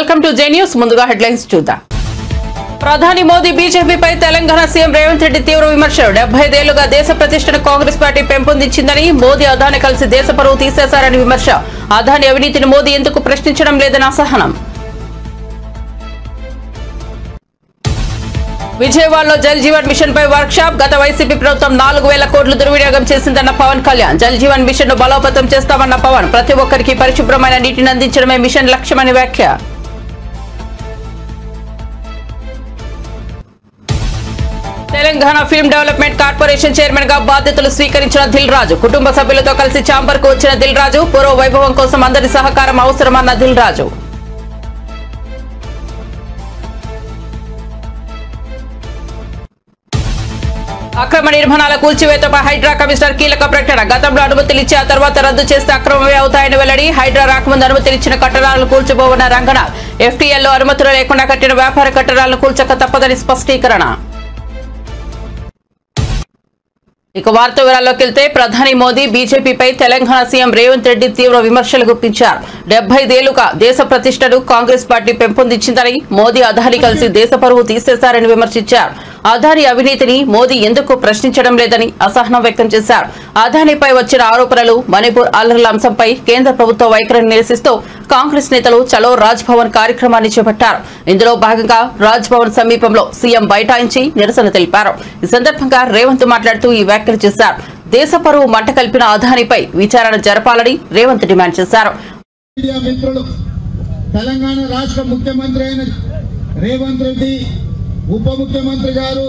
Welcome to J news. ముందుగా headlines చూద్దాం. ప్రధాని మోదీ బీజేపీపై తెలంగాణ సీఎం రేవంత్ రెడ్డి తీవ్ర విమర్శలు. 75 ఏళ్లుగా దేశ ప్రతిష్టను కాంగ్రెస్ పార్టీ పెంపొందించిందని, మోదీ అదాని కలిసి దేశ పరువు తీసేశారని విమర్శ. అదాని అవినీతిని మోదీ ఎందుకు ప్రశ్నించడం లేదని అసహనం. విజయవాడలో జల్ జీవన్ మిషన్ పై వర్క్ షాప్. గత వైసీపీ ప్రభుత్వం 4000 కోట్లు దుర్వినియోగం చేసిందన్న పవన్ కళ్యాణ్. జల్ జీవన్ మిషన్ ను బలోపేతం చేస్తామన్న పవన్. ప్రతి ఒక్కరికి పరిశుభ్రమైన నీటిని అందించడమే మిషన్ లక్ష్యమని వ్యాఖ్య. Telangana film development corporation chairman గా బాధ్యతలు స్వీకరించిన దిల్ రాజు. కుటుంబ సభ్యులతో కలిసి ఛాంబర్ కు వచ్చిన దిల్ రాజు. పూర్వ వైభవం కోసం అందరి సహకారం అవసరమన్న దిల్ రాజు. అక్రమ నిర్మాణాల కూల్చివేతపై హైడ్రా కమిషనర్ కీలక ప్రకటన. గతంలో అనుమతులు ఇచ్చి ఆ తర్వాత రద్దు చేస్తే అక్రమమే అవుతాయని వెల్లడి. హైడ్రా రాకముందు అనుమతులిచ్చిన కట్టడాలను కూల్చబోవన్న రంగనాథ్. ఎఫ్టీఎల్లో అనుమతులు లేకుండా కట్టిన వ్యాపార కట్టడాలను కూల్చక తప్పదని స్పష్టీకరణ. ఇక వార్త వివరాల్లోకి వెళ్తే, ప్రధాని మోదీ బీజేపీపై తెలంగాణ సీఎం రేవంత్ రెడ్డి తీవ్ర విమర్శలు గుప్పించారు. 75 ఏళ్లుగా దేశ ప్రతిష్టను కాంగ్రెస్ పార్టీ పెంపొందించిందని, మోదీ అదాని కలిసి దేశ పరువు తీసేశారని విమర్శించారు. అదాని అవినీతిని మోదీ ఎందుకు ప్రశ్నించడం లేదని అసహనం వ్యక్తం చేశారు. అదానిపై వచ్చిన ఆరోపణలు, మణిపూర్ అల్లర్ల అంశంపై కేంద్ర ప్రభుత్వ వైఖరిని నిరసిస్తూ కాంగ్రెస్ నేతలు చలో రాజ్ భవన్ కార్యక్రమాన్ని చేపట్టారు. ఇందులో భాగంగా రాజ్ భవన్ సమీపంలో సీఎం బైఠాయించి నిరసన తెలిపారు. ఈ సందర్భంగా రేవంత్ మాట్లాడుతూ ఈ వ్యాఖ్యలు చేశారు. దేశ పరువు మంట కలిపిన అదానిపై విచారణ జరపాలని రేవంత్ డిమాండ్ చేశారు. తెలంగాణ రాష్ట్ర ముఖ్యమంత్రి అయిన రేవంత్ రెడ్డి, ఉప ముఖ్యమంత్రి గారు,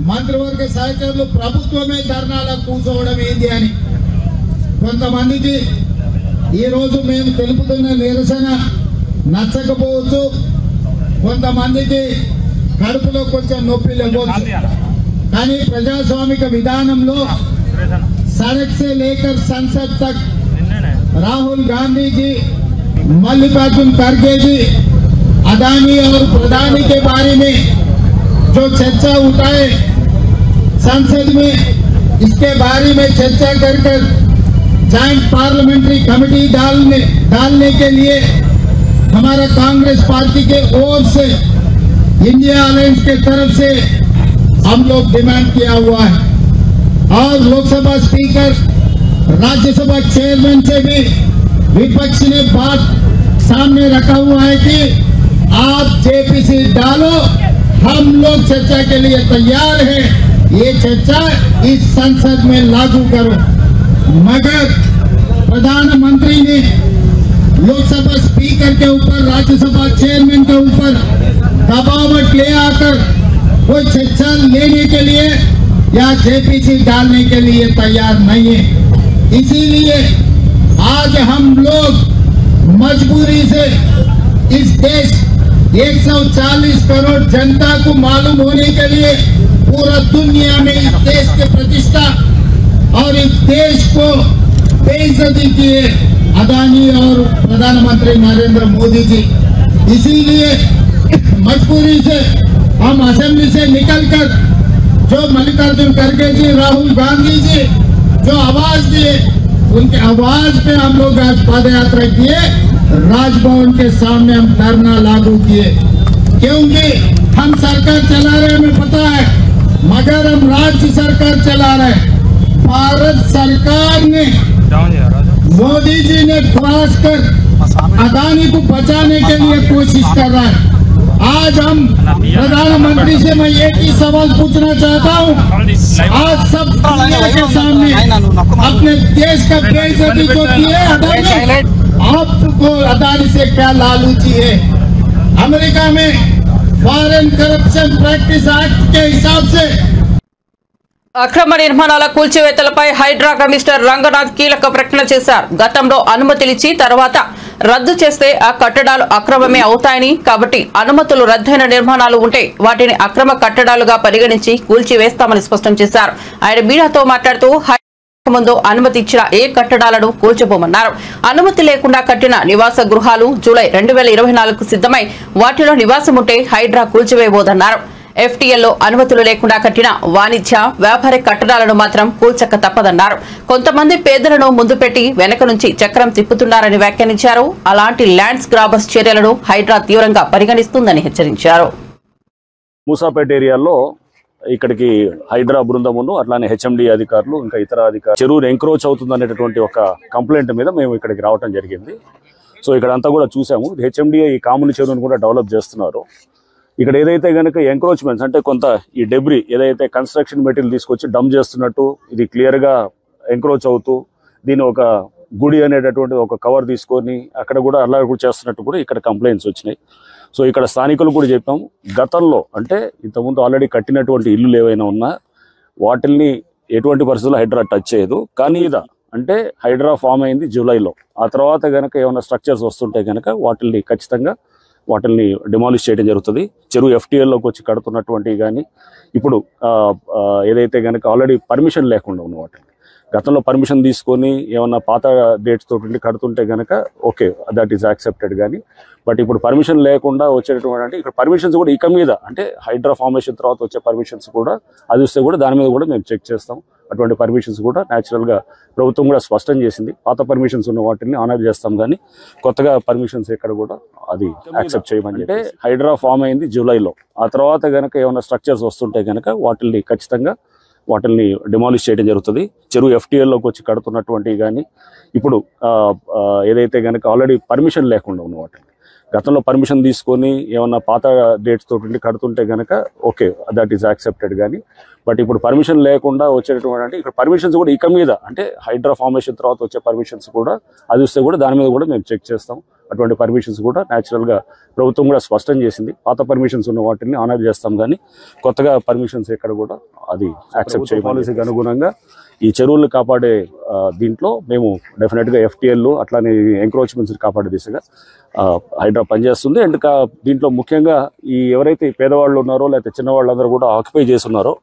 మంత్రివర్గ సహచరులు ప్రభుత్వమే ధర్నాలకు కూర్చోవడం ఏంది అని కొంతమందికి ఈరోజు మేము తెలుపుతున్న నిరసన నచ్చకపోవచ్చు. కొంతమందికి కడుపులో కొంచెం నొప్పి లేవచ్చు. కానీ ప్రజాస్వామిక విధానంలో సడక్ సే లేకర్ సంసద్ తక్ राहुल गांधी जी, मल्लिकार्जुन खड़गे जी अदानी और प्रधानी के बारे में जो चर्चा उठाए संसद में, इसके बारे में चर्चा कर जॉइंट पार्लियामेंट्री कमेटी डालने के लिए हमारा कांग्रेस पार्टी के ओर से इंडिया अलायंस के तरफ से हम लोग डिमांड किया हुआ है। और लोकसभा स्पीकर, राज्यसभा चेयरमैन से भी विपक्ष ने बात सामने रखा हुआ है कि आप जेपीसी डालो, हम लोग चर्चा के लिए तैयार हैं, ये चर्चा इस संसद में लागू करो। मगर प्रधानमंत्री ने लोकसभा स्पीकर के ऊपर, राज्यसभा चेयरमैन के ऊपर दबावट ले आकर कोई चर्चा लेने के लिए या जेपीसी डालने के लिए तैयार नहीं है। इसीलिए आज हम लोग मजबूरी से इस देश 140 करोड़ जनता को मालूम होने के लिए पूरा दुनिया में इस देश की प्रतिष्ठा और इस देश को बेइज्जती किए अदानी और प्रधानमंत्री नरेंद्र मोदी जी। इसीलिए मजबूरी से हम असेंबली से निकलकर जो मल्लिकार्जुन खड़गे जी, राहुल गांधी जी जो आवाज दिए, उनके आवाज पे हम लोग आज पद यात्रा किए, राजभवन के सामने हम धरना लागू किए। क्योंकि हम सरकार चला रहे, हमें पता है, मगर हम राज्य सरकार चला रहे। भारत सरकार ने, मोदी जी ने क्रॉस कर अदानी को बचाने के लिए कोशिश कर रहा है। आज हम प्रधानमंत्री से मैं एक ही सवाल पूछना चाहता हूँ, आज सब दुनिया के सामने अपने देश का बेइज्जती जो किए अदानी, आपको अदानी से क्या लालूची है? अमेरिका में फॉरेन करप्शन प्रैक्टिस एक्ट के हिसाब से అక్రమ నిర్మాణాల కూల్చివేతలపై హైడ్రా కమిషనర్ రంగనాథ్ కీలక ప్రకటన చేశారు. గతంలో అనుమతులిచ్చి తర్వాత రద్దు చేస్తే ఆ కట్టడాలు అక్రమమే అవుతాయని, కాబట్టి అనుమతులు రద్దయిన నిర్మాణాలు ఉంటే వాటిని అక్రమ కట్టడాలుగా పరిగణించి కూల్చివేస్తామని స్పష్టం చేశారు. ఆయన మీడియాతో మాట్లాడుతూ ముందు అనుమతి ఇచ్చిన ఏ కట్టడాలను కూల్చబోమన్నారు. అనుమతి లేకుండా కట్టిన నివాస గృహాలు జూలై 2024 సిద్ధమై వాటిలో నివాసం ఉంటే హైడ్రా కూల్చివేయబోదన్నారు. ఎఫ్టీఎల్లో అనుమతులు లేకుండా కట్టిన వాణిజ్య వ్యాపార కట్టడాలను మాత్రం కూల్చక తప్పదన్నారు. కొంతమంది పేదలను ముందు పెట్టి వెనక నుంచి చక్రం తిప్పుతున్నారని వ్యాఖ్యానించారు. అలాంటి ల్యాండ్స్ గ్రాబర్స్ చర్యలను హైడ్రా తీవ్రంగా పరిగణిస్తుందని హెచ్చరించారు. మూసాపేట ఏరియాలో ఇక్కడికి హైడ్రా బృందమును అట్లానే హెచ్ఎండి అధికారులు ఇంకా ఇతర అధికారులు చెరువును ఎంక్రోచ్ అవుతుందనేటటువంటి ఒక కంప్లైంట్ మీద మేము ఇక్కడికి రావడం జరిగింది. సో ఇక్కడ అంతా కూడా చూసాము. హెచ్ఎండి ఈ కాముని చెరువును కూడా డెవలప్ చేస్తున్నారు. ఇక్కడ ఏదైతే కనుక ఎంక్రోచ్మెంట్స్ అంటే కొంత ఈ డెబ్రీ ఏదైతే కన్స్ట్రక్షన్ మెటీరియల్ తీసుకొచ్చి డంప్ చేస్తున్నట్టు ఇది క్లియర్ గా ఎంక్రోచ్ అవుతూ దీని ఒక గుడి అనేటటువంటి ఒక కవర్ తీసుకొని అక్కడ కూడా అలా కూడా చేస్తున్నట్టు కూడా ఇక్కడ కంప్లైంట్స్ వచ్చినాయి. సో ఇక్కడ స్థానికులు కూడా చెప్పాము, గతంలో అంటే ఇంతకుముందు ఆల్రెడీ కట్టినటువంటి ఇల్లులు ఏవైనా ఉన్నా వాటిల్ని ఎటువంటి పరిస్థితుల్లో హైడ్రా టచ్ చేయదు. కానీ అంటే హైడ్రా ఫామ్ అయింది జూలైలో. ఆ తర్వాత కనుక ఏమైనా స్ట్రక్చర్స్ వస్తుంటే కనుక వాటిల్ని ఖచ్చితంగా డిమాలిష్ చేయడం జరుగుతుంది. చెరువు ఎఫ్టీఎల్లోకి వచ్చి కడుతున్నటువంటివి కానీ ఇప్పుడు ఏదైతే కనుక ఆల్రెడీ పర్మిషన్ లేకుండా ఉన్న వాటిని గతంలో పర్మిషన్ తీసుకొని ఏమన్నా పాత డేట్స్ తోటి కడుతుంటే కనుక ఓకే, దట్ ఈస్ యాక్సెప్టెడ్. కానీ బట్ ఇప్పుడు పర్మిషన్ లేకుండా వచ్చేటటువంటి అంటే ఇక్కడ పర్మిషన్స్ కూడా ఇక మీద అంటే హైడ్రా ఫార్మేషన్ తర్వాత వచ్చే పర్మిషన్స్ కూడా అది వస్తే కూడా దాని మీద కూడా మేము చెక్ చేస్తాం. అటువంటి పర్మిషన్స్ కూడా న్యాచురల్గా ప్రభుత్వం కూడా స్పష్టం చేసింది. పాత పర్మిషన్స్ ఉన్న వాటిని ఆనర్ చేస్తాం, కానీ కొత్తగా పర్మిషన్స్ ఎక్కడ కూడా అది యాక్సెప్ట్ చేయమని. అంటే హైడ్రా ఫామ్ అయింది జూలైలో. ఆ తర్వాత కనుక ఏమైనా స్ట్రక్చర్స్ వస్తుంటే కనుక వాటిని ఖచ్చితంగా డిమాలిష్ చేయడం జరుగుతుంది. చెరువు ఎఫ్టీఎల్లోకి వచ్చి కడుతున్నటువంటివి కానీ ఇప్పుడు ఏదైతే కనుక ఆల్రెడీ పర్మిషన్ లేకుండా ఉన్న వాటిని గతంలో పర్మిషన్ తీసుకొని ఏమన్నా పాత డేట్స్ తోటి కడుతుంటే కనుక ఓకే, దట్ ఈస్ యాక్సెప్టెడ్. కానీ బట్ ఇప్పుడు పర్మిషన్ లేకుండా వచ్చేటటువంటి అంటే ఇక్కడ పర్మిషన్స్ కూడా ఇక మీద అంటే హైడ్రా ఫార్మేషన్ తర్వాత వచ్చే పర్మిషన్స్ కూడా అది వస్తే కూడా దాని మీద కూడా మేము చెక్ చేస్తాం. అటువంటి పర్మిషన్స్ కూడా న్యాచురల్గా ప్రభుత్వం కూడా స్పష్టం చేసింది. పాత పర్మిషన్స్ ఉన్న వాటిని ఆనర్ చేస్తాం, కానీ కొత్తగా పర్మిషన్స్ ఎక్కడ కూడా అది యాక్సెప్ట్ చేయ పాలసీకి అనుగుణంగా ఈ చెరువులను కాపాడే దీంట్లో మేము డెఫినెట్గా ఎఫ్టీఎల్ అట్లానే ఎంక్రోచ్మెంట్స్ కాపాడే దిశగా హైడ్రా పనిచేస్తుంది. అండ్ దీంట్లో ముఖ్యంగా ఈ ఎవరైతే పేదవాళ్ళు ఉన్నారో లేకపోతే చిన్నవాళ్ళందరూ కూడా ఆక్యుపై చేస్తున్నారో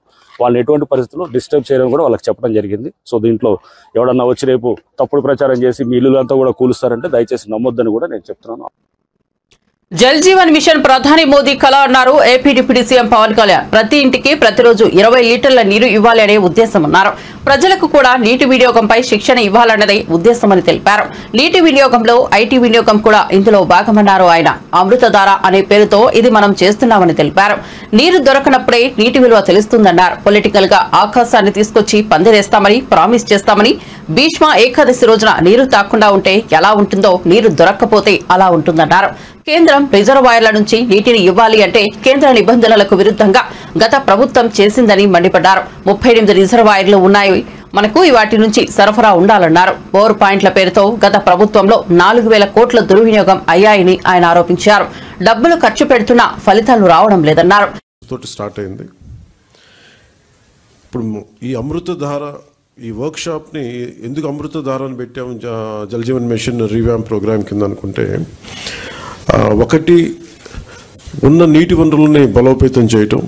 వాళ్ళని ఎటువంటి పరిస్థితుల్లో డిస్టర్బ్ చేయడం కూడా వాళ్ళకి చెప్పడం జరిగింది. సో దీంట్లో ఎవడన్నా వచ్చి రేపు తప్పుడు ప్రచారం చేసి మీ ఇల్లులంతా కూడా కూలుస్తారంటే దయచేసి నమ్మొద్దని కూడా నేను చెప్తున్నాను. జల్ జీవన్ మిషన్ ప్రధాని మోదీ కల అన్నారు AP deputy CM Pawan Kalyan. ప్రతి ఇంటికి ప్రతిరోజు 20 లీటర్ల నీరు ఇవ్వాలి అనే ఉద్దేశమన్నారు. ప్రజలకు కూడా నీటి వినియోగంపై శిక్షణ ఇవ్వాలన్నదే ఉద్దేశమని తెలిపారు. నీటి వినియోగంలో ఐటీ వినియోగం కూడా ఇందులో భాగమన్నారు ఆయన. అమృతధార అనే పేరుతో ఇది మనం చేస్తున్నామని తెలిపారు. నీరు దొరకనప్పుడే నీటి విలువ తెలుస్తుందన్నారు. పొలిటికల్ గా ఆకాశాన్ని తీసుకొచ్చి పందిరేస్తామని ప్రామిస్ చేస్తామని, భీష్మ ఏకాదశి రోజున నీరు తాకుండా ఉంటే ఎలా ఉంటుందో నీరు దొరక్కపోతే అలా ఉంటుందన్నారు. కేంద్రం రిజర్వాయర్ల నుంచి నీటిని ఇవ్వాలి అంటే కేంద్ర నిబంధనలకు విరుద్ధంగా గత ప్రభుత్వం చేసిందని మండిపడ్డారు. 38 రిజర్వాయర్లు ఉన్నాయి, మనకు వాటి నుంచి సరఫరా ఉండాలన్నారు. పవర్ పాయింట్ల పేరుతో గత ప్రభుత్వంలో 4,000 కోట్ల దుర్వినియోగం అయ్యాయని ఆయన ఆరోపించారు. డబ్బులు ఖర్చు పెడుతున్నా ఫలితాలు రావడం లేదన్నారు. ఇప్పుడు ఈ అమృతధార ఈ వర్క్షాప్ని ఎందుకు అమృతధారని పెట్టాము Jal Jeevan mission revamp programme కింద అనుకుంటే, ఒకటి ఉన్న నీటి వనరులని బలోపేతం చేయటం,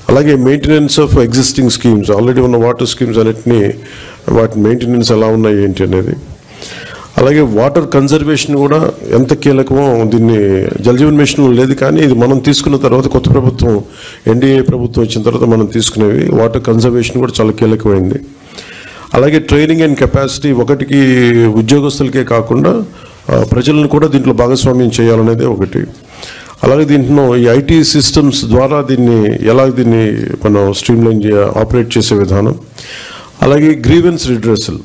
అలాగే maintenance of existing schemes already ఉన్న వాటర్ స్కీమ్స్ అన్నిటినీ వాటి మెయింటెనెన్స్ ఎలా ఉన్నాయి ఏంటి అనేది, అలాగే వాటర్ కన్జర్వేషన్ కూడా ఎంత కీలకమో దీన్ని జల్ జీవన్ మిషన్లో లేదు, కానీ ఇది మనం తీసుకున్న తర్వాత కొత్త ప్రభుత్వం ఎన్డీఏ ప్రభుత్వం వచ్చిన తర్వాత మనం తీసుకునేవి వాటర్ కన్జర్వేషన్ కూడా చాలా కీలకమైంది. అలాగే ట్రైనింగ్ అండ్ కెపాసిటీ ఒకటికి ఉద్యోగస్తులకే కాకుండా ప్రజలను కూడా దీంట్లో భాగస్వామ్యం చేయాలనేది ఒకటి. అలాగే దీంట్లో ఈ ఐటీ సిస్టమ్స్ ద్వారా దీన్ని మనం స్ట్రీమ్లైన్ ఆపరేట్ చేసే విధానం, అలాగే గ్రీవెన్స్ రిడ్రెసల్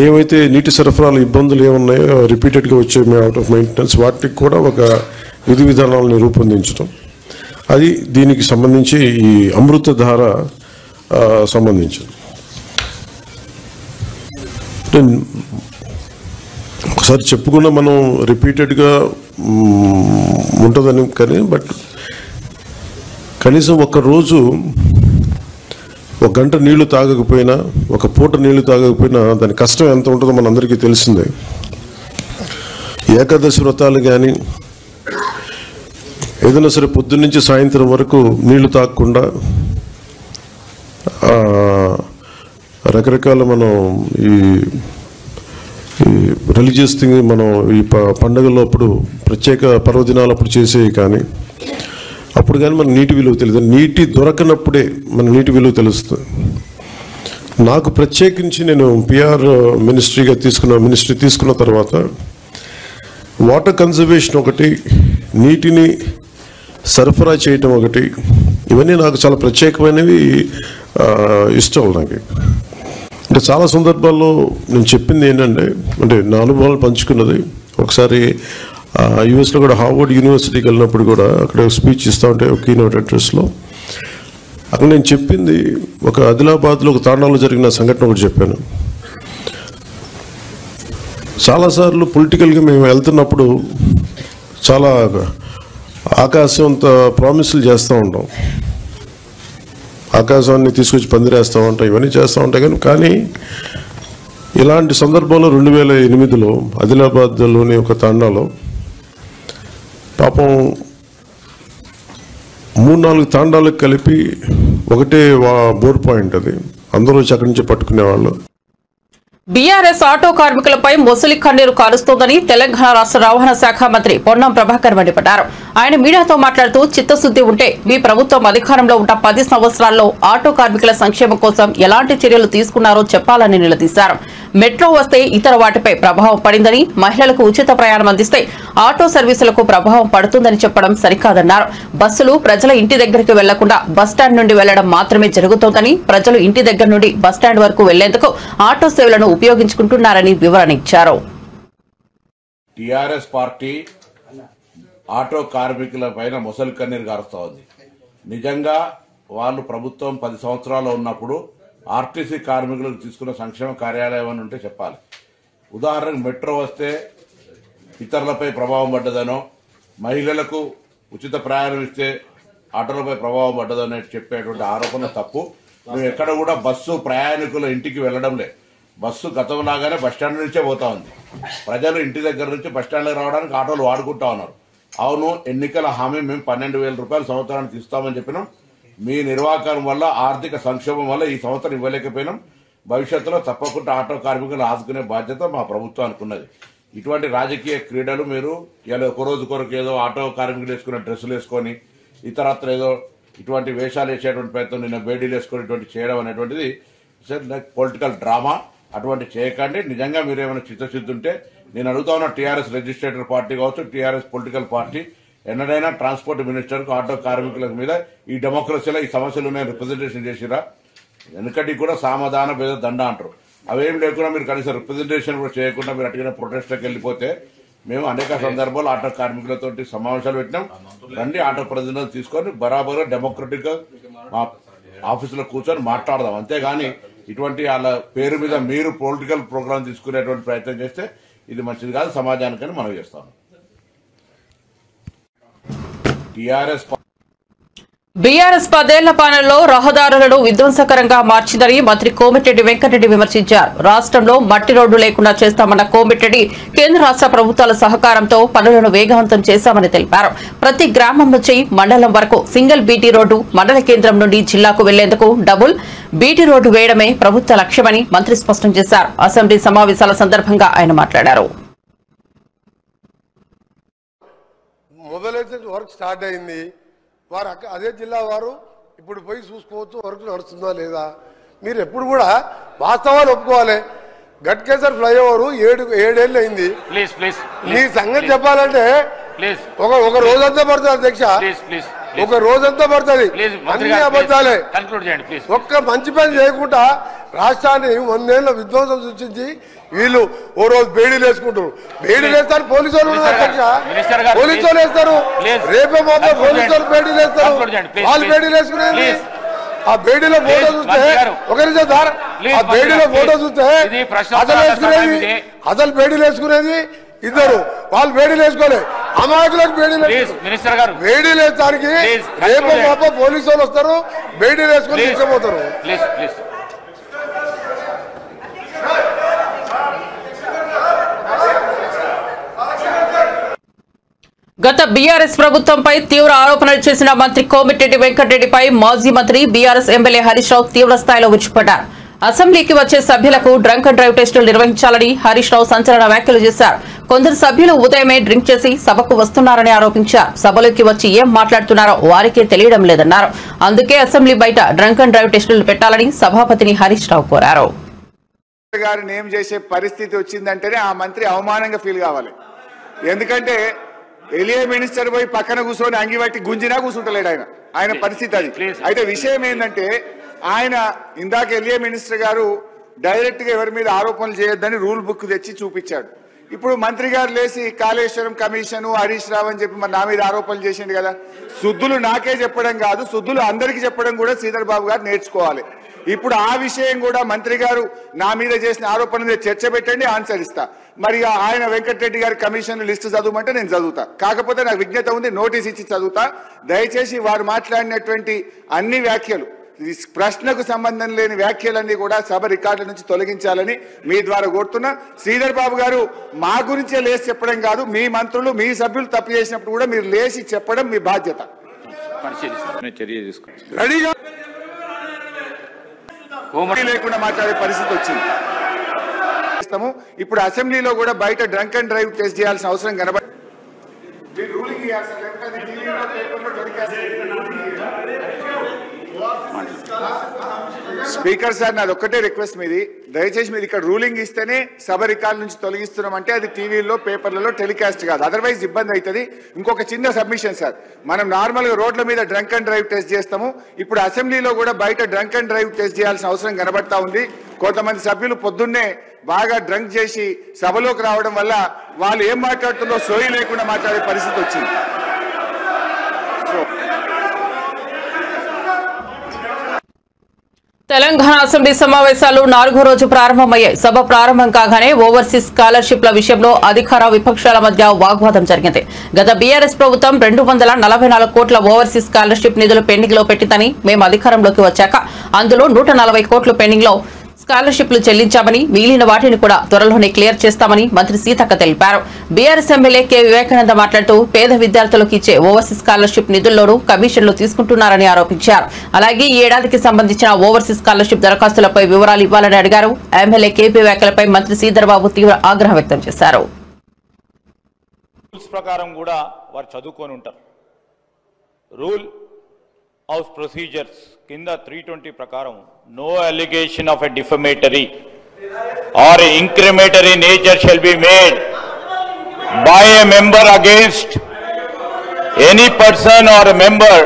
ఏవైతే నీటి సరఫరాల ఇబ్బందులు ఏమున్నాయో రిపీటెడ్గా వచ్చే అవుట్ ఆఫ్ మెయింటెనెన్స్ వాటికి కూడా ఒక విధి విధానాలను రూపొందించడం, అది దీనికి సంబంధించి ఈ అమృతధార సంబంధించింది. ఒకసారి చెప్పుకున్న మనం రిపీటెడ్గా ఉంటుందని, కానీ బట్ కనీసం ఒక రోజు 1 గంట నీళ్లు తాగకపోయినా, ఒక పూట నీళ్లు తాగకపోయినా దాని కష్టం ఎంత ఉంటుందో మనందరికీ తెలిసిందే. ఏకాదశి వ్రతాలు కానీ ఏదైనా సరే పొద్దున్నుంచి సాయంత్రం వరకు నీళ్లు తాగకుండా రకరకాల మనం ఈ రిలీజియస్ థింగ్ మనం ఈ పండుగలప్పుడు ప్రత్యేక పర్వదినాలప్పుడు చేసేవి కానీ, అప్పుడు కానీ మన నీటి విలువ తెలియదు. నీటి దొరకనప్పుడే మన నీటి విలువ తెలుస్తుంది. నాకు ప్రత్యేకించి నేను పిఆర్ మినిస్ట్రీ తీసుకున్న తర్వాత వాటర్ కన్జర్వేషన్ ఒకటి, నీటిని సరఫరా చేయటం ఒకటి, ఇవన్నీ నాకు చాలా ప్రత్యేకమైనవి, ఇష్టం నాకు. అంటే చాలా సందర్భాల్లో నేను చెప్పింది ఏంటంటే, అంటే నా అనుభవాలు పంచుకున్నది. ఒకసారి యూఎస్లో కూడా హార్వర్డ్ యూనివర్సిటీకి వెళ్ళినప్పుడు కూడా అక్కడ స్పీచ్ ఇస్తూ ఉంటే ఒక కీనోట్ అడ్రస్లో అక్కడ నేను చెప్పింది, ఒక ఆదిలాబాద్లో ఒక తాండాలో జరిగిన సంఘటన ఒకటి చెప్పాను. చాలాసార్లు పొలిటికల్గా మేము వెళ్తున్నప్పుడు చాలా ఆకాశం అంత ప్రామిసులు చేస్తూ ఉంటాం, ఆకాశాన్ని తీసుకొచ్చి పందిరేస్తూ ఉంటాం, ఇవన్నీ చేస్తూ ఉంటాయి. కానీ ఇలాంటి సందర్భంలో 2008లో ఆదిలాబాద్లోని ఒక తాండాలో పాపం 3-4 తాండాలకు కలిపి ఒకటే బోర్ పాయింట్, అది అందరూ వచ్చి అక్కడి నుంచి పట్టుకునేవాళ్ళు. బీఆర్ఎస్ ఆటో కార్మికులపై మొసలి కన్నీరు కారుస్తోందని తెలంగాణ రాష్ట్ర రవాణా శాఖ మంత్రి పొన్నం ప్రభాకర్ మండిపడ్డారు. ఆయన మీడియాతో మాట్లాడుతూ, చిత్తశుద్ది ఉంటే మీ ప్రభుత్వం అధికారంలో ఉన్న 10 సంవత్సరాల్లో ఆటో కార్మికుల సంక్షేమం కోసం ఎలాంటి చర్యలు తీసుకున్నారో చెప్పాలని నిలదీశారు. మెట్రో వస్తే ఇతర వాటిపై ప్రభావం పడిందని, మహిళలకు ఉచిత ప్రయాణం అందిస్తే ఆటో సర్వీసులకు ప్రభావం పడుతుందని చెప్పడం సరికాదన్నారు. బస్సులు ప్రజల ఇంటి దగ్గరికి వెళ్లకుండా బస్టాండ్ నుండి వెళ్లడం మాత్రమే జరుగుతోందని, ప్రజలు ఇంటి దగ్గర నుండి బస్టాండ్ వరకు వెళ్లేందుకు ఆటో సేవలను ఉపయోగించుకుంటున్నారని వివరణ ఇచ్చారు. టీఆర్ఎస్ పార్టీ ఆటో కార్మికుల పైన మొసలి కన్నీరు కారుస్తా ఉంది. నిజంగా వాళ్ళు ప్రభుత్వం 10 సంవత్సరాలు ఉన్నప్పుడు ఆర్టీసీ కార్మికులకు తీసుకున్న సంక్షేమ కార్యాలయం అని ఉంటే చెప్పాలి. ఉదాహరణకు మెట్రో వస్తే ఇతరులపై ప్రభావం పడ్డదనో, మహిళలకు ఉచిత ప్రయాణం ఇస్తే ఆటోలపై ప్రభావం పడ్డదనో చెప్పేటువంటి ఆరోపణ తప్పు. మేము ఎక్కడ కూడా బస్సు ప్రయాణికుల ఇంటికి వెళ్లడం లేదు. బస్సు గతంలాగానే బస్టాండ్ నుంచే పోతా ఉంది. ప్రజలు ఇంటి దగ్గర నుంచి బస్టాండ్కి రావడానికి ఆటోలు వాడుకుంటా ఉన్నారు. అవును, ఎన్నికల హామీ మేము 12,000 రూపాయలు సంవత్సరానికి ఇస్తామని చెప్పినాం. మీ నిర్వాహకం వల్ల, ఆర్థిక సంక్షోభం వల్ల ఈ సంవత్సరం ఇవ్వలేకపోయినాం. భవిష్యత్తులో తప్పకుండా ఆటో కార్మికులను ఆదుకునే బాధ్యత మా ప్రభుత్వానికి ఉన్నది. ఇటువంటి రాజకీయ క్రీడలు మీరు ఇలా ఒక రోజు కొరకు ఏదో ఆటో కార్మికులు వేసుకునే డ్రెస్సులు వేసుకొని ఇతరత్ర ఏదో ఇటువంటి వేషాలు వేసేటువంటి ప్రయత్నం, నిన్న బేడీలు వేసుకొని ఇటువంటి చేయడం అనేటువంటిది పొలిటికల్ డ్రామా. అటువంటి చేయకండి. నిజంగా మీరు ఏమైనా చిత్తశుద్ధి ఉంటే నేను అడుగుతా ఉన్న, టీఆర్ఎస్ రిజిస్ట్రేటర్ పార్టీ కావచ్చు, టీఆర్ఎస్ పొలిటికల్ పార్టీ ఎన్నడైనా ట్రాన్స్పోర్ట్ మినిస్టర్ కు ఆటో కార్మికుల మీద ఈ డెమోక్రసీలో ఈ సమస్యలు రిప్రజెంటేషన్ చేసిరా? వెనుకటి కూడా సామధాన భేద దండ అంటారు. అవేం లేకుండా మీరు కనీసం రిప్రజెంటేషన్ కూడా చేయకుండా మీరు అటుగా ప్రొటెస్ట్కి వెళ్ళిపోతే, మేము అనేక సందర్భాలు ఆటో కార్మికులతో సమావేశాలు పెట్టినాం. రండి, ఆటో ప్రతినిధులు తీసుకొని బరాబర్ డెమోక్రటిక్ గా మా ఆఫీసులో కూర్చొని మాట్లాడదాం. అంతేగాని ఇటువంటి వాళ్ళ పేరు మీద మీరు పొలిటికల్ ప్రోగ్రామ్ తీసుకునేటువంటి ప్రయత్నం చేస్తే ఇది మంచిది కాదు సమాజానికని మనం చేస్తాం. బీఆర్ఎస్ 10 ఏళ్ల పాలనలో రహదారులను విధ్వంసకరంగా మార్చిందని మంత్రి కోమటిరెడ్డి వెంకటరెడ్డి విమర్శించారు. రాష్ట్రంలో మట్టి రోడ్డు లేకుండా చేస్తామన్న కోమటిరెడ్డి, కేంద్ర రాష్ట్ర ప్రభుత్వాల సహకారంతో పనులను వేగవంతం చేశామని తెలిపారు. ప్రతి గ్రామం నుంచి మండలం వరకు సింగిల్ బీటీ రోడ్డు, మండల కేంద్రం నుండి జిల్లాకు వెళ్లేందుకు డబుల్ బీటీ రోడ్డు వేయడమే ప్రభుత్వ లక్ష్యమని మంత్రి స్పష్టం చేశారు. అసెంబ్లీ సమావేశాల సందర్భంగా ఆయన మాట్లాడారు. మొదలైతే వర్క్ స్టార్ట్ అయింది. వారు అదే జిల్లా వారు ఇప్పుడు పోయి చూసుకోవచ్చు వర్క్ నడుస్తుందా లేదా. మీరు ఎప్పుడు కూడా వాస్తవాలు ఒప్పుకోవాలి. గట్కేసర్ ఫ్లైఓవర్ 7 ఏళ్ళు అయింది. మీ సంగతి చెప్పాలంటే ఒక రోజంతా పడుతుంది అధ్యక్ష, ఒక రోజంతా పడుతుంది. అన్ని అబద్ధాలే. ఒక్క మంచి పని చేయకుండా రాష్ట్రాన్ని 100 ఏళ్ళ విధ్వంసం సృష్టించి వీళ్ళు ఓ రోజు బేడీలు వేసుకుంటారు. బేడీలు వేస్తారు పోలీసు వాళ్ళు ఉన్నారు అధ్యక్ష, పోలీసు వాళ్ళు వేస్తారు. రేపే మాపే పోలీసు వాళ్ళు బేడీలు వేస్తారు. వాళ్ళు బేడీలు వేసుకునేది. ఆ బేడీలో ఫోటో చూస్తే ఒకరి సార్, ఆ బేడీలో ఫోటో చూస్తే అసలు బేడీలు వేసుకునేది ఇద్దరు, వాళ్ళు బేడీలు వేసుకోలేదు. అమాయకులకు బేడీలు బేడీలు వేయడానికి రేపే మాపే పోలీసు వాళ్ళు వస్తారు, బేడీలు వేసుకొని తీసుకుపోతారు. గత బీఆర్ఎస్ ప్రభుత్వంపై తీవ్ర ఆరోపణలు చేసిన మంత్రి కోమటిరెడ్డి వెంకటరెడ్డిపై మాజీ మంత్రి బీఆర్ఎస్ ఎమ్మెల్యే హరీష్ రావు తీవ్ర స్థాయిలో విరుచుకుపడ్డారు. అసెంబ్లీకి వచ్చే సభ్యులకు డ్రంక్ అండ్ డ్రైవ్ టెస్టులు నిర్వహించాలని హరీష్ రావు సంచలన వ్యాఖ్యలు చేశారు. కొందరు సభ్యులు ఉదయమే డ్రింక్ చేసి సభకు వస్తున్నారని ఆరోపించారు. సభలోకి వచ్చి ఏం మాట్లాడుతున్నారో వారికే తెలియడం లేదన్నారు. అందుకే అసెంబ్లీ బయట డ్రంక్ అండ్ డ్రైవ్ టెస్టులు పెట్టాలని సభాపతిని హరీష్ రావు కోరారు. గారు నేమ్ చేసే పరిస్థితి వచ్చిందంటేనే ఆ మంత్రి అవమానంగా ఫీల్ కావాలి. ఎందుకంటే ఎలియే మినిస్టర్ పోయి పక్కన కూర్చొని అంగిబట్టి గుంజినా కూర్చుంటలేడు ఆయన పరిస్థితి అది. అయితే విషయం ఏంటంటే ఆయన ఇందాక ఎలియే మినిస్టర్ గారు డైరెక్ట్ గా ఎవరి మీద ఆరోపణలు చేయొద్దని రూల్ బుక్ తెచ్చి చూపించాడు. ఇప్పుడు మంత్రి గారు లేచి కాళేశ్వరం కమిషన్ హరీష్ రావు అని చెప్పి మరి నా మీద ఆరోపణలు చేసిండు కదా. శుద్ధులు నాకే చెప్పడం కాదు, శుద్ధులు అందరికీ చెప్పడం కూడా శ్రీధర్ బాబు గారు నేర్చుకోవాలి. ఇప్పుడు ఆ విషయం కూడా మంత్రి గారు నా మీద చేసిన ఆరోపణ మీద చర్చ పెట్టండి, ఆన్సర్ ఇస్తా. మరి ఆయన వెంకటరెడ్డి గారి కమిషన్ లిస్టు చదవమంటే నేను చదువుతా. కాకపోతే నాకు విజ్ఞత ఉంది, నోటీస్ ఇచ్చి చదువుతా. దయచేసి వారు మాట్లాడినటువంటి అన్ని వ్యాఖ్యలు, ప్రశ్నకు సంబంధం లేని వ్యాఖ్యలన్నీ కూడా సభ రికార్డుల నుంచి తొలగించాలని మీ ద్వారా కోరుతున్నా. శ్రీధర్ బాబు గారు మా గురించే లేచి చెప్పడం కాదు, మీ మంత్రులు మీ సభ్యులు తప్పు చేసినప్పుడు కూడా మీరు లేచి చెప్పడం మీ బాధ్యత. రెడీగా లేకుండా మాట్లాడే పరిస్థితి వచ్చింది. ఇప్పుడు అసెంబ్లీలో కూడా బయట డ్రంక్ అండ్ డ్రైవ్ టెస్ట్ చేయాల్సిన అవసరం కనబడి స్పీకర్ సార్ నాది ఒక్కటే రిక్వెస్ట్ మీది, దయచేసి మీరు ఇక్కడ రూలింగ్ ఇస్తేనే సభ రికార్డు నుంచి తొలగిస్తున్నామంటే అది టీవీలో పేపర్లలో టెలికాస్ట్ కాదు, అదర్వైజ్ ఇబ్బంది అవుతుంది. ఇంకొక చిన్న సబ్మిషన్ సార్, మనం నార్మల్ గా రోడ్ల మీద డ్రంక్ అండ్ డ్రైవ్ టెస్ట్ చేస్తాము, ఇప్పుడు అసెంబ్లీలో కూడా బయట డ్రంక్ అండ్ డ్రైవ్ టెస్ట్ చేయాల్సిన అవసరం కనబడతా ఉంది. కొంతమంది సభ్యులు పొద్దున్నే బాగా డ్రంక్ చేసి సభలోకి రావడం వల్ల వాళ్ళు ఏం మాట్లాడుతుందో సోయి లేకుండా మాట్లాడే పరిస్థితి వచ్చింది. తెలంగాణ అసెంబ్లీ సమావేశాలు 4వ రోజు ప్రారంభమయ్యాయి. సభ ప్రారంభం కాగానే ఓవర్సీస్ స్కాలర్షిప్ల విషయంలో అధికార విపక్షాల మధ్య వాగ్వాదం జరిగింది. గత బీఆర్ఎస్ ప్రభుత్వం 244 కోట్ల ఓవర్సీస్ స్కాలర్షిప్ నిధులు పెండింగ్ లో పెట్టిందని, మేము అధికారంలోకి వచ్చాక అందులో 140 కోట్లు పెండింగ్ లో స్కాలర్షిప్లు చెల్లించామని, మిగిలిన వాటిని కూడా త్వరలోనే క్లియర్ చేస్తామని మంత్రి సీతక్క తెలిపారు. బీఆర్ఎస్ ఎమ్మెల్యే కె వివేకానంద మాట్లాడుతూ పేద విద్యార్థులకు ఇచ్చే ఓవర్సీస్ స్కాలర్షిప్ నిధుల్లోనూ కమిషన్లు తీసుకుంటున్నారని ఆరోపించారు. అలాగే ఈ ఏడాదికి సంబంధించిన ఓవర్సీస్ స్కాలర్షిప్ దరఖాస్తులపై వివరాలు ఇవ్వాలని అడిగారు. ఎమ్మెల్యే కేపీ వ్యాఖ్యలపై మంత్రి శ్రీధర్ బాబు తీవ్ర ఆగ్రహం వ్యక్తం చేశారు. House procedures కింద 320 ప్రకారం no allegation of a defamatory or incriminatory nature shall be made by a member against any person or a member.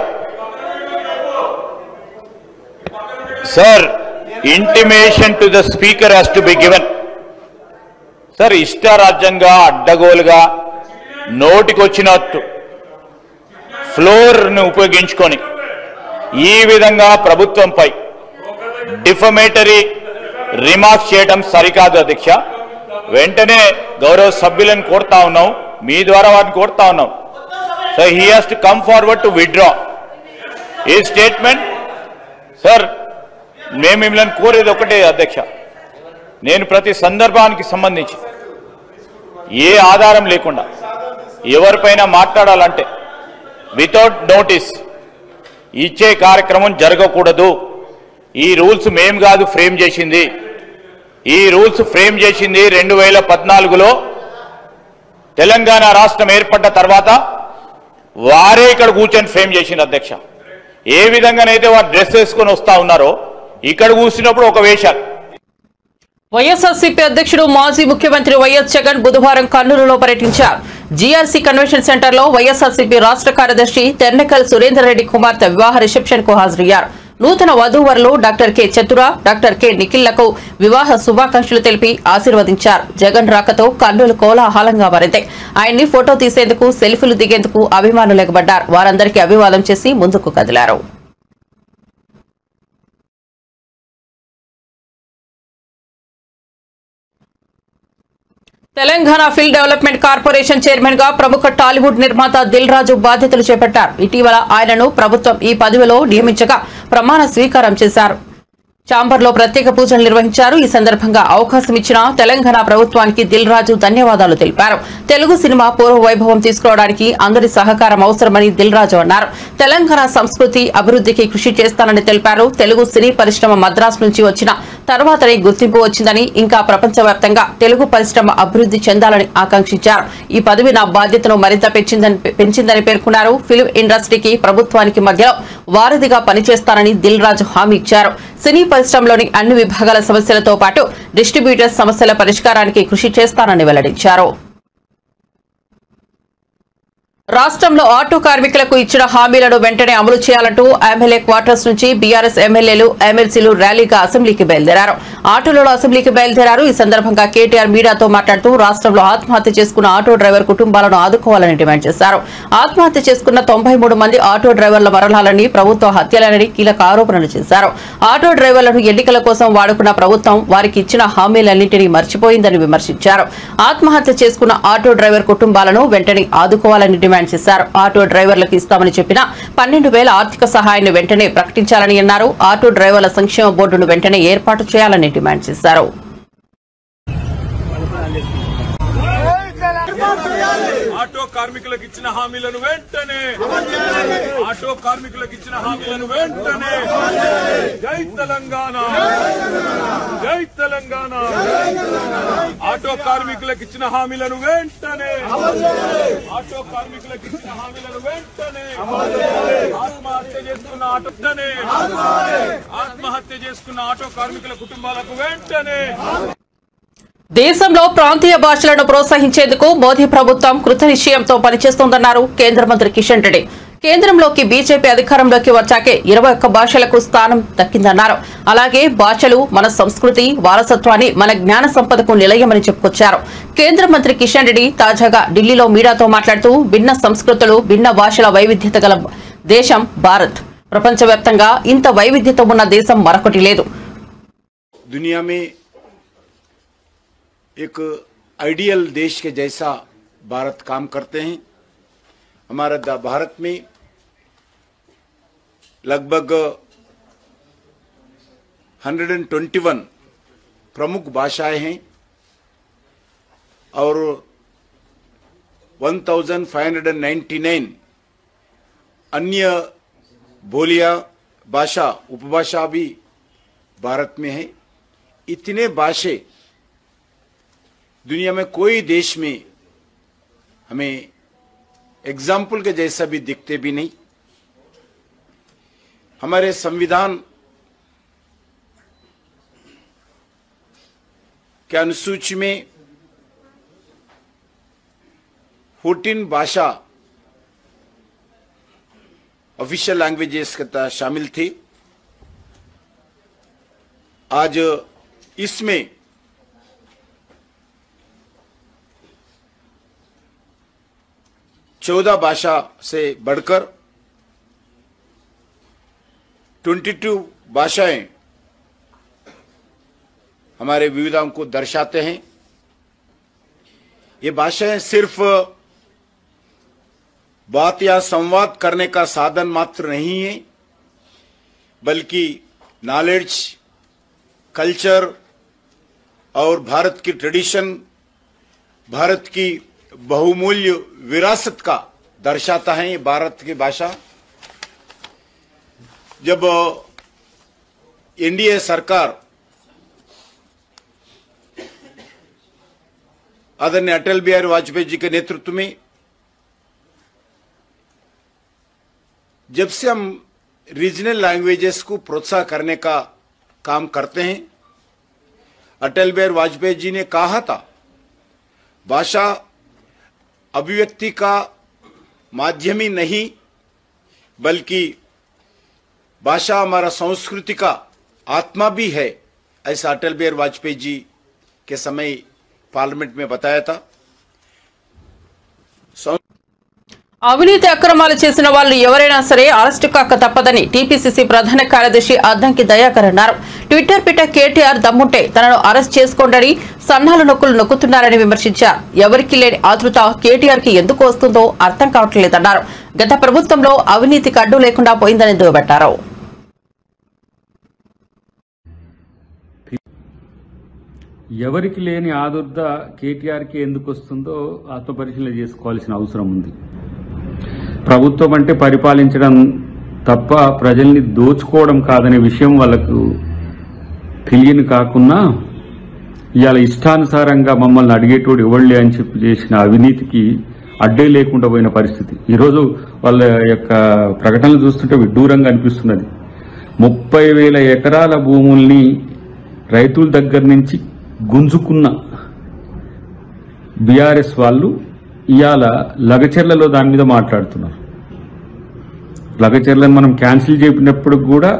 Sir, intimation to the speaker has to be given. Sir, ఇష్టారాజ్యంగా అడ్డగోలుగా నోటికొచ్చినట్టు ఫ్లోర్ను ఉపయోగించుకొని ఈ విధంగా ప్రభుత్వంపై defamatory remarks చేయడం సరికాదు అధ్యక్ష. వెంటనే గౌరవ సభ్యులను కోరుతా ఉన్నాం, మీ ద్వారా వారిని కోరుతా ఉన్నాం. So he has to come forward to withdraw ఈ స్టేట్మెంట్. సార్, మేము మిమ్మల్ని కోరేది ఒకటే అధ్యక్ష, నేను ప్రతి సందర్భానికి సంబంధించి ఏ ఆధారం లేకుండా ఎవరిపైన మాట్లాడాలంటే వితౌట్ నోటీస్ ఇచ్చే కార్యక్రమం జరగకూడదు. ఈ రూల్స్ మేము కాదు ఫ్రేమ్ చేసింది, ఈ రూల్స్ ఫ్రేమ్ చేసింది 2014లో తెలంగాణ రాష్ట్రం ఏర్పడ్డ తర్వాత వారే ఇక్కడ కూర్చొని ఫ్రేమ్ చేసింది అధ్యక్ష. ఏ విధంగానైతే వారు డ్రెస్ వేసుకొని వస్తా ఉన్నారో ఇక్కడ కూర్చున్నప్పుడు ఒక వేషాలు. వైఎస్ఆర్సీపీ అధ్యక్షుడు మాజీ ముఖ్యమంత్రి వైఎస్ జగన్ బుధవారం కర్నూలులో పర్యటించారు. జీఆర్సీ కన్వెన్షన్ సెంటర్ లో వైఎస్ఆర్సీపీ రాష్ట్ర కార్యదర్శి తెర్నకల్ సురేందర్ రెడ్డి కుమార్తె వివాహ రిసెప్షన్ కు హాజరయ్యారు. నూతన వధూవరులు డాక్టర్ కె చతుర, డాక్టర్ కె నిఖిల్లకు వివాహ శుభాకాంక్షలు తెలిపి ఆశీర్వదించారు. జగన్ రాకతో కర్నూలు కోలాహలంగా మారింది. ఆయన్ని ఫోటో తీసేందుకు, సెల్ఫీలు దిగేందుకు అభిమానులు ఎగబడ్డారు. వారందరికీ అభివాదం చేసి ముందుకు కదిలారు. Telangana film development corporation chairman గా ప్రముఖ టాలీవుడ్ నిర్మాత దిల్ రాజు బాధ్యతలు చేపట్టారు. ఇటీవల ఆయనను ప్రభుత్వం ఈ పదవిలో నియమించగా ప్రమాణ స్వీకారం చేశారు. చాంబర్లో ప్రత్యేక పూజలు నిర్వహించారు. ఈ సందర్భంగా అవకాశం ఇచ్చిన తెలంగాణ ప్రభుత్వానికి దిల్ రాజు ధన్యవాదాలు తెలిపారు. తెలుగు సినిమా పూర్వ వైభవం తీసుకురావడానికి అందరి సహకారం అవసరమని దిల్ రాజు అన్నారు. తెలంగాణ సంస్కృతి అభివృద్ధికి కృషి చేస్తానని తెలిపారు. తెలుగు సినీ పరిశ్రమ మద్రాసు నుంచి వచ్చిన తర్వాతనే గుర్తింపు వచ్చిందని, ఇంకా ప్రపంచవ్యాప్తంగా తెలుగు పరిశ్రమ అభివృద్ధి చెందాలని ఆకాంక్షించారు. ఈ పదవి నా బాధ్యతను మరింత పెంచిందని పేర్కొన్నారు. ఫిల్మ్ ఇండస్ట్రీకి ప్రభుత్వానికి మధ్య వారధిగా పనిచేస్తానని దిల్ రాజు హామీ ఇచ్చారు. సినీ పరిశ్రమలోని అన్ని విభాగాల సమస్యలతో పాటు డిస్ట్రిబ్యూటర్స్ సమస్యల పరిష్కారానికి కృషి చేస్తానని వెల్లడించారు. రాష్ట్రంలో ఆటో కార్మికులకు ఇచ్చిన హామీలను వెంటనే అమలు చేయాలంటూ ఎమ్మెల్యే క్వార్టర్స్ నుంచి బీఆర్ఎస్ ఎమ్మెల్యేలు, ఎమ్మెల్సీలు ర్యాలీగా అసెంబ్లీకి బయలుదేరారు. ఆటోలలో అసెంబ్లీకి బయలుదేరారు. ఈ సందర్భంగా కేటీఆర్ మీడియాతో మాట్లాడుతూ రాష్ట్రంలో ఆత్మహత్య చేసుకున్న ఆటో డ్రైవర్ కుటుంబాలను ఆదుకోవాలని డిమాండ్ చేశారు. ఆత్మహత్య చేసుకున్న 93 మంది ఆటో డ్రైవర్ల మరణాలని ప్రభుత్వ హత్యలేనని కీలక ఆరోపణలు చేశారు. ఆటో డ్రైవర్లను ఎన్నికల కోసం వాడుకున్న ప్రభుత్వం వారికి ఇచ్చిన హామీలన్నింటినీ మర్చిపోయిందని విమర్శించారు. ఆత్మహత్య చేసుకున్న ఆటో డ్రైవర్ కుటుంబాలను వెంటనే ఆదుకోవాలని డిమాండ్ చేశారు. ఆటో డ్రైవర్లకు ఇస్తామని చెప్పిన 12,000 ఆర్థిక సహాయాన్ని వెంటనే ప్రకటించాలని అన్నారు. ఆటో డ్రైవర్ల సంక్షేమ బోర్డును వెంటనే ఏర్పాటు చేయాలని డిమాండ్ చేశారు. ఆటో కార్మికులకు ఇచ్చిన హామీలను వెంటనే జై తెలంగాణ, జై తెలంగాణ. ఆటో కార్మికులకు ఇచ్చిన హామీలను వెంటనే ఆత్మహత్య చేసుకున్న ఆటో కార్మికుల కుటుంబాలకు వెంటనే. దేశంలో ప్రాంతీయ భాషలను ప్రోత్సహించేందుకు మోదీ ప్రభుత్వం కృతనిశ్చయంతో పనిచేస్తోందన్నారు కేంద్ర మంత్రి కిషన్ రెడ్డి. కేంద్రంలోకి బీజేపీ అధికారంలోకి వచ్చాకే 21 భాషలకు స్థానం దక్కిందన్నారు. అలాగే భాషలు మన సంస్కృతి, వారసత్వాన్ని, మన జ్ఞాన సంపదకు నిలయమని చెప్పుకొచ్చారు. కేంద్ర మంత్రి కిషన్ రెడ్డి తాజాగా ఢిల్లీలో మీడియాతో మాట్లాడుతూ భిన్న సంస్కృతులు, భిన్న భాషల వైవిధ్యత గల దేశం భారత్. ప్రపంచవ్యాప్తంగా ఇంత వైవిధ్యత ఉన్న దేశం మరొకటి లేదు. दुनिया में एक आइडियल देश के जैसा भारत काम करते हैं. हमारा भारत में लगभग 121 प्रमुख भाषाएं हैं और 1599 अन्य बोलियां, भाषा, उपभाषा भी भारत में है. इतने भाषे दुनिया में कोई देश में हमें एग्जाम्पल के जैसा भी दिखते भी नहीं. हमारे संविधान के अनुसूची में 14 भाषा ऑफिशियल लैंग्वेजेस के तहत शामिल थी. आज इसमें 14 भाषा से बढ़कर 22 भाषाएं हमारे विविधताओं को दर्शाते हैं. ये भाषाएं सिर्फ बात या संवाद करने का साधन मात्र नहीं है, बल्कि नॉलेज, कल्चर और भारत की ट्रेडिशन, भारत की बहुमूल्य विरासत का दर्शाता है. ये भारत की भाषा जब एनडीए सरकार आदरणीय अटल बिहारी वाजपेयी जी के नेतृत्व में जब से हम रीजनल लैंग्वेजेस को प्रोत्साहन करने का काम करते हैं, अटल बिहारी वाजपेयी जी ने कहा था भाषा अभिव्यक्ति का माध्यम ही नहीं, बल्कि भाषा हमारा संस्कृति का आत्मा भी है. ऐसा अटल बिहारी वाजपेयी जी के समय पार्लियामेंट में बताया था. అవినీతి అక్రమాలు చేసిన వాళ్ళు ఎవరైనా సరే అరెస్టు కాక తప్పదని టీపీసీసీ ప్రధాన కార్యదర్శి అద్దంకి దయాకర్ అన్నారు. ట్విట్టర్ పిట కేటీఆర్ దమ్ముంటే తనను అరెస్ట్ చేసుకోండని సన్నాలు నొక్కులు నొక్కుతున్నారని విమర్శించారు. ఎవరికి లేని ఆతృత కేటీఆర్ కి ఎందుకు వస్తుందో అర్థం కావట్లేదన్నారు. గత ప్రభుత్వంలో అవినీతికి అడ్డు లేకుండా పోయిందని దుయ్యబట్టారు. ఎవరికి లేని ఆదుర్ద కేటీఆర్కి ఎందుకు వస్తుందో ఆత్మపరిశీలన చేసుకోవాల్సిన అవసరం ఉంది. ప్రభుత్వం అంటే పరిపాలించడం తప్ప ప్రజల్ని దోచుకోవడం కాదనే విషయం వాళ్ళకు తెలియని కాకుండా ఇవాళ ఇష్టానుసారంగా మమ్మల్ని అడిగేటోడు ఎవళ్ళే అని చెప్పి చేసిన అవినీతికి అడ్డే లేకుండా పోయిన పరిస్థితి. ఈరోజు వాళ్ళ యొక్క ప్రకటనలు చూస్తుంటే విడ్డూరంగా అనిపిస్తున్నది. 30,000 ఎకరాల భూముల్ని రైతుల దగ్గర నుంచి గుంజుకున్న బీఆర్ఎస్ వాళ్ళు ఇవాళ లగచెర్లలో దాని మీద మాట్లాడుతున్నారు. లగచెర్లను మనం క్యాన్సిల్ చేసినప్పుడు కూడా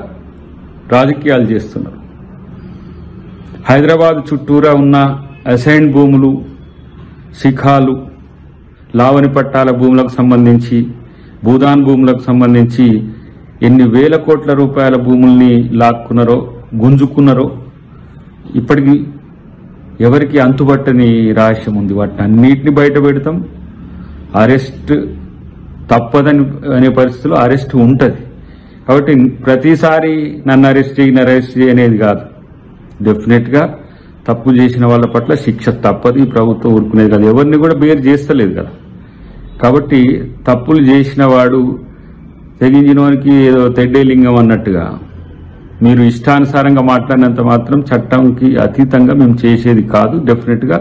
రాజకీయాలు చేస్తున్నారు. హైదరాబాద్ చుట్టూరా ఉన్న అసైన్ భూములు, శిఖాలు, లావణి పట్టాల భూములకు సంబంధించి, భూదాన్ భూములకు సంబంధించి ఎన్ని వేల కోట్ల రూపాయల భూముల్ని లాక్కున్నారో, గుంజుకున్నారో ఇప్పటికీ ఎవరికి అంతుబట్టని రహస్యం ఉంది. వాటిని అన్నిటిని బయట పెడతాం. అరెస్ట్ తప్పదని అనే పరిస్థితిలో అరెస్ట్ ఉంటుంది. కాబట్టి ప్రతిసారి నన్ను అరెస్ట్ చేయి అనేది కాదు. డెఫినెట్గా తప్పు చేసిన వాళ్ళ పట్ల శిక్ష తప్పదు. ఈ ప్రభుత్వం ఊరుకునేది కాదు. ఎవరిని కూడా బేర్ చేస్తలేదు కదా. కాబట్టి తప్పులు చేసిన వాడు తెగించిన వానికి ఏదో తెడ్డేలింగం అన్నట్టుగా మీరు ఇష్టానుసారంగా మాట్లాడినంత మాత్రం చట్టంకి అతీతంగా మేము చేసేది కాదు. డెఫినెట్గా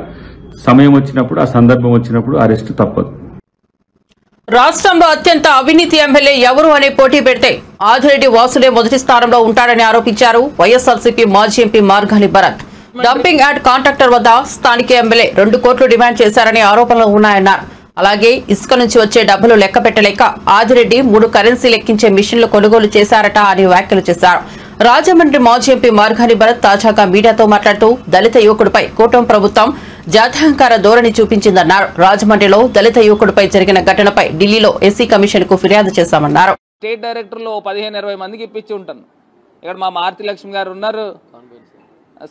సమయం వచ్చినప్పుడు, ఆ సందర్భం వచ్చినప్పుడు అరెస్ట్ తప్పదు. రాష్ట్రంలో అత్యంత అవినీతి ఎమ్మెల్యే ఎవరు అనే పోటీ పెడితే ఆదిరెడ్డి వాసులే మొదటి స్థానంలో ఉంటారని ఆరోపించారు వైఎస్ఆర్సీపీ మాజీ MP Margani Bharat. Dumping yard contractor వద్ద స్థానిక ఎమ్మెల్యే 2 కోట్లు డిమాండ్ చేశారని ఆరోపణలు ఉన్నాయన్నారు. అలాగే ఇసుక నుంచి వచ్చే డబ్బులు లెక్క పెట్టలేక ఆదిరెడ్డి 3 కరెన్సీ లెక్కించే మిషన్లు కొనుగోలు చేశారట అని వ్యాఖ్యలు చేశారు. రాజమండ్రి మాజీ ఎంపీ మార్గాని భరత్ తాజాగా మీడియాతో మాట్లాడుతూ దళిత యువకుడిపై కూటమి ప్రభుత్వం జాత్యహంకార ధోరణి చూపించిందన్నారు. రాజమండ్రిలో దళిత యువకుడిపై జరిగిన ఘటనపై ఢిల్లీలో ఎస్సీ కమిషన్ కు ఫిర్యాదు చేశామన్నారు. స్టేట్ డైరెక్టర్లు 15-20 మందికి ఇప్పించి ఉంటాను. ఇక్కడ మా మారుతి లక్ష్మి గారు ఉన్నారు,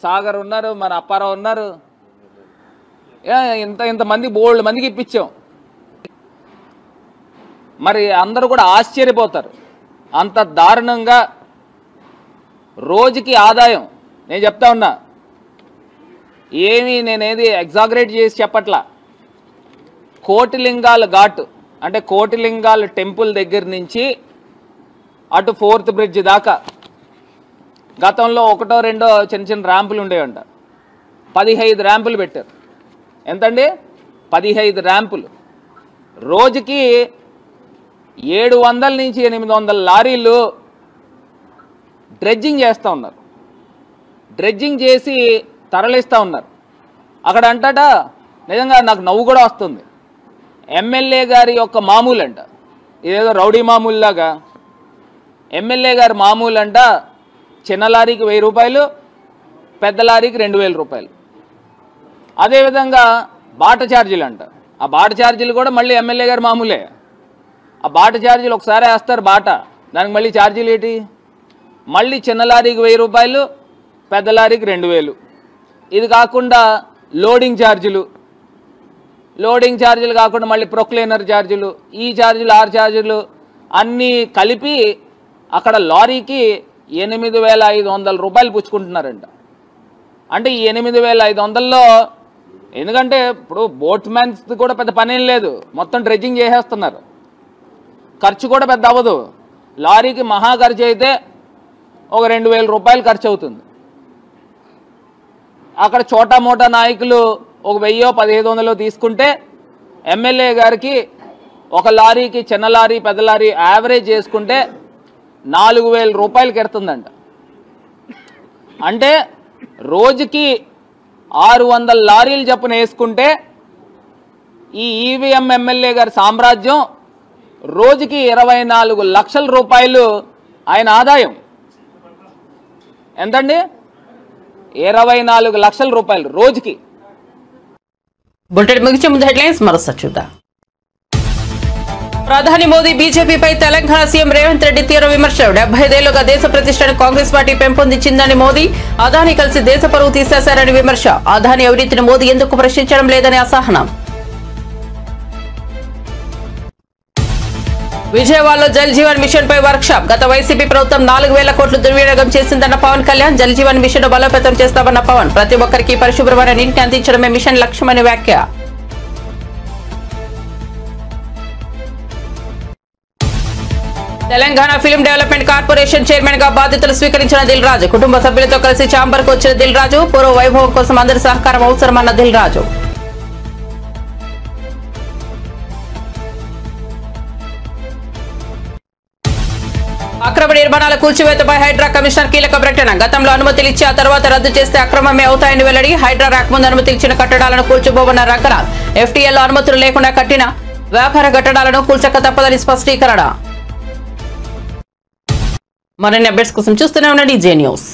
సాగర్ ఉన్నారు, మన అప్పారావు ఉన్నారు. ఇంతమంది బోల్డ్ మందికి ఇప్పించాం. మరి అందరూ కూడా ఆశ్చర్యపోతారు. అంత దారుణంగా రోజుకి ఆదాయం, నేను చెప్తా ఉన్నా, నేనేది ఎగ్జాగరేట్ చేసి చెప్పట్లా. కోటిలింగాల ఘాట్ అంటే కోటిలింగాల టెంపుల్ దగ్గర నుంచి అటు 4th బ్రిడ్జ్ దాకా గతంలో 1-2 చిన్న ర్యాంపులు ఉండేవంట. 15 ర్యాంపులు పెట్టారు. ఎంతండి? 15 ర్యాంపులు. రోజుకి 700 నుంచి 800 లారీలు డ్రెడ్జింగ్ చేస్తూ ఉన్నారు. డ్రెడ్జింగ్ చేసి తరలిస్తూ ఉన్నారు. అక్కడ అంటట నిజంగా నాకు నవ్వు కూడా వస్తుంది. ఎమ్మెల్యే గారి యొక్క మామూలు అంట, ఇదేదో రౌడీ మామూలులాగా. ఎమ్మెల్యే గారి మామూలు అంట చిన్న లారీకి 1000 రూపాయలు, పెద్ద లారీకి 2000 రూపాయలు. అదేవిధంగా బాట ఛార్జీలు అంట. ఆ బాట ఛార్జీలు కూడా మళ్ళీ ఎమ్మెల్యే గారి మామూలే. ఆ బాట ఛార్జీలు ఒకసారి వేస్తారు బాట, దానికి మళ్ళీ ఛార్జీలు ఏంటి? మళ్ళీ చిన్న లారీకి 1000 రూపాయలు, పెద్ద లారీకి 2000. ఇది కాకుండా లోడింగ్ ఛార్జీలు కాకుండా మళ్ళీ ప్రొక్లైనర్ ఛార్జీలు, ఈ ఛార్జీలు, 6 ఛార్జీలు అన్నీ కలిపి అక్కడ లారీకి 8500 రూపాయలు పుచ్చుకుంటున్నారంట. అంటే ఈ 8500లో, ఎందుకంటే ఇప్పుడు బోట్ మ్యాన్స్ కూడా పెద్ద పనేం లేదు, మొత్తం డ్రెడ్జింగ్ చేసేస్తున్నారు. ఖర్చు కూడా పెద్ద అవ్వదు. లారీకి మహా ఖర్చు అయితే ఒక 2000 రూపాయలు ఖర్చు అవుతుంది. అక్కడ చోటా మోటా నాయకులు ఒక 1000-1500 తీసుకుంటే ఎమ్మెల్యే గారికి ఒక లారీకి, చిన్న లారీ పెద్ద లారీ యావరేజ్ చేసుకుంటే 4000 రూపాయలకి ఎడుతుందంట. అంటే రోజుకి 600 లారీలు చొప్పున వేసుకుంటే ఈ ఈవీఎం ఎమ్మెల్యే గారి సామ్రాజ్యం రోజుకి 24 లక్షల రూపాయలు ఆయన ఆదాయం. ఎంతండి? 24 లక్షల రూపాయలు రోజుకి. బులెటిన్ ముగించే ముందు హెడ్లైన్స్ మరోసారి చూద్దాం. ప్రధాని మోదీ బీజేపీపై తెలంగాణ సీఎం రేవంత్ రెడ్డి తీవ్ర విమర్శలు. 75 ఏళ్లుగా దేశ ప్రతిష్టను కాంగ్రెస్ పార్టీ పెంపొందించిందని మోదీ. అదానీ కలిసి దేశ పరువు తీసేశారని విమర్శ. అదానీ అవినీతిని మోదీ ఎందుకు ప్రశ్నించడం లేదని అసహనం. విజయవాడలో జల్ జీవన్ మిషన్ పై వర్క్ షాప్. గత వైసీపీ ప్రభుత్వం 4000 కోట్లు దుర్వినియోగం చేసిందన్న పవన్ కళ్యాణ్. జల్ జీవన్ మిషన్ బలోపేతం చేస్తామన్న పవన్. ప్రతి ఒక్కరికి పరిశుభ్రమైన నీటిని అందించడమే మిషన్ లక్ష్యమని వ్యాఖ్య. Telangana film development corporation chairman గా బాధ్యతలు స్వీకరించిన దిల్ రాజు కుటుంబ సభ్యులతో కలిసి ఛాంబర్ కు వచ్చిన దిల్ రాజు పూర్వ వైభవం కోసం అందరి సహకారం అవసరమన్న దిల్ రాజు. అక్రమ నిర్మాణాల కూల్చివేతపై హైడ్రా కమిషనర్ కీలక ప్రకటన. గతంలో అనుమతులు ఇచ్చి ఆ తర్వాత రద్దు చేస్తే అక్రమమే అవుతాయని వెల్లడి. హైడ్రా రాకముందు అనుమతి ఇచ్చిన కట్టడాలను కూల్చిపోవన్న రంగనాథ్. ఎఫ్టీఎల్లో అనుమతులు లేకుండా కట్టిన వ్యాపార కట్టడాలను కూల్చక తప్పదని స్పష్టీకరణ. మరిన్ని అప్డేట్స్ కోసం చూస్తూనే ఉండండి జే న్యూస్.